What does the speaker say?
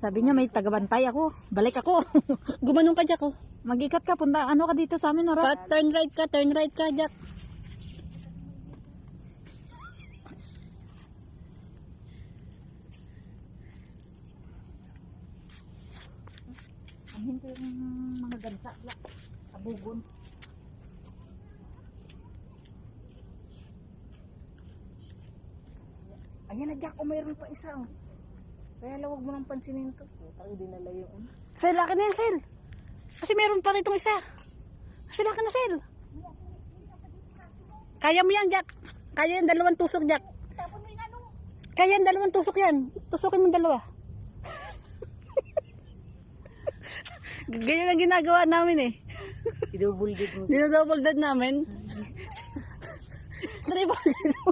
Sabi niya may tagabantay ako. Balik ako. Gumanong ka, Jack, oh. Mag-ikat ka, punta, ano ka dito sa amin, Nara? Turn right ka, Jack. Amin ko yung mga gansa, sa bugon. Ayan na, Jack, oh, mayroon pa isa, oh. Kaya lawag mo nang pansinin to. Parang dinala yung... Sel, akin na yan, Sel. Kasi meron pa rin itong isa. Sel, akin na, Sel. Kaya mo yan, Jack. Kaya yan, 2 tusok, Jack. Kaya yan, 2 tusok yan. Tusukin mo 2. Ganyan ang ginagawa namin, eh. Dinodouble dead namin. Triple dead mo.